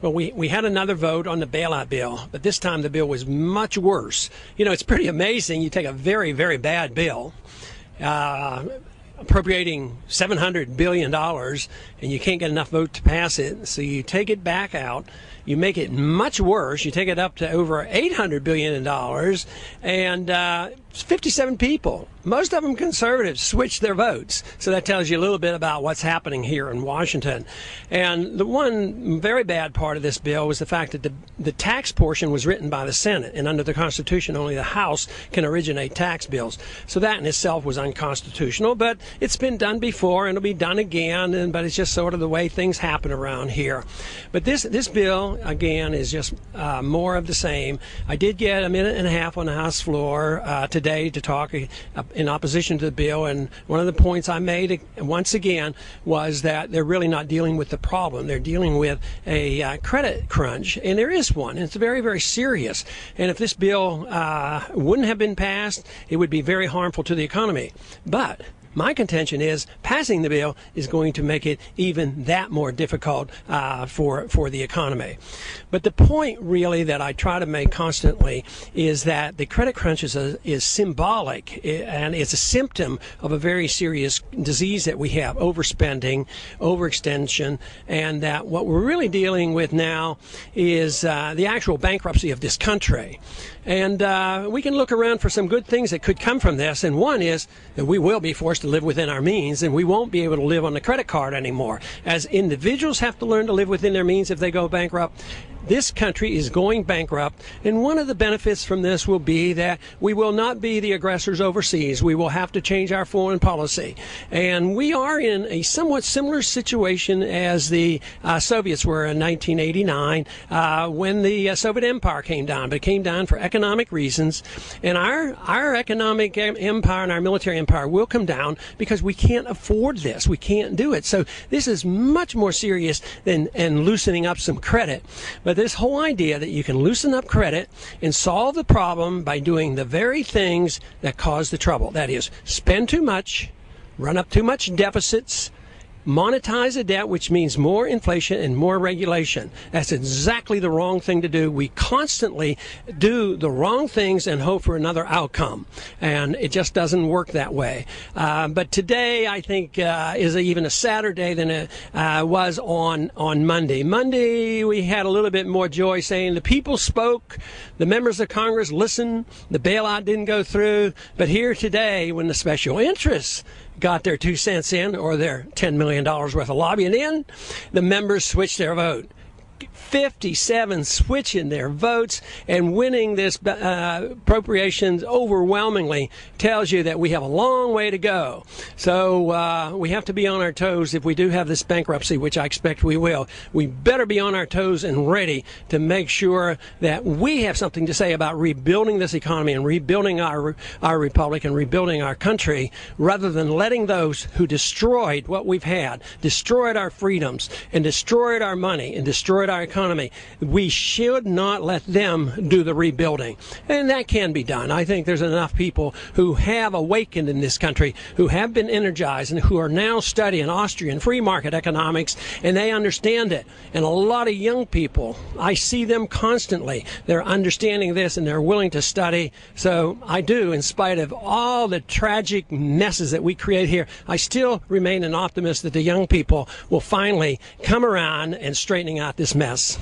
Well, we had another vote on the bailout bill, but this time the bill was much worse. You know, it's pretty amazing. You take a very, very bad bill, appropriating $700 billion, and you can't get enough vote to pass it. So you take it back out. You make it much worse. You take it up to over $800 billion, and 57 people, most of them conservatives, switched their votes. So that tells you a little bit about what's happening here in Washington. And the one very bad part of this bill was the fact that the tax portion was written by the Senate, and under the Constitution, only the House can originate tax bills. So that in itself was unconstitutional, but it's been done before, and it'll be done again, but it's just sort of the way things happen around here. But this bill, again, is just more of the same. I did get a minute and a half on the House floor today to talk in opposition to the bill, and one of the points I made once again was that they're really not dealing with the problem. They're dealing with a credit crunch, and there is one, and it's very, very serious. And if this bill wouldn't have been passed, it would be very harmful to the economy. But my contention is passing the bill is going to make it even that more difficult for the economy. But the point really that I try to make constantly is that the credit crunch is symbolic, and it's a symptom of a very serious disease that we have, overspending, overextension, and that what we're really dealing with now is the actual bankruptcy of this country. And we can look around for some good things that could come from this, and one is that we will be forced to live within our means, and we won't be able to live on the credit card anymore. As individuals have to learn to live within their means if they go bankrupt, this country is going bankrupt, and one of the benefits from this will be that we will not be the aggressors overseas. We will have to change our foreign policy. And we are in a somewhat similar situation as the Soviets were in 1989 when the Soviet Empire came down, but it came down for economic reasons. And our economic empire and our military empire will come down because we can't afford this. We can't do it. So this is much more serious than loosening up some credit. But this whole idea that you can loosen up credit and solve the problem by doing the very things that cause the trouble, that is, spend too much, run up too much deficits, monetize a debt, which means more inflation and more regulation. That's exactly the wrong thing to do. We constantly do the wrong things and hope for another outcome, and it just doesn't work that way. But today, I think, is even a sadder day than it was on Monday. Monday, we had a little bit more joy, saying the people spoke, the members of Congress listened, the bailout didn't go through. But here today, when the special interests got their 2 cents in, or their $10 million worth of lobbying in, the members switched their vote. 57 switching their votes and winning this appropriations overwhelmingly tells you that we have a long way to go. So we have to be on our toes if we do have this bankruptcy, which I expect we will. We better be on our toes and ready to make sure that we have something to say about rebuilding this economy and rebuilding our republic and rebuilding our country, rather than letting those who destroyed what we've had, destroyed our freedoms, and destroyed our money, and destroyed our economy. We should not let them do the rebuilding. And that can be done. I think there's enough people who have awakened in this country, who have been energized, and who are now studying Austrian free market economics, and they understand it. And a lot of young people, I see them constantly. They're understanding this, and they're willing to study. So I do, in spite of all the tragic messes that we create here, I still remain an optimist that the young people will finally come around and straightening out this mess.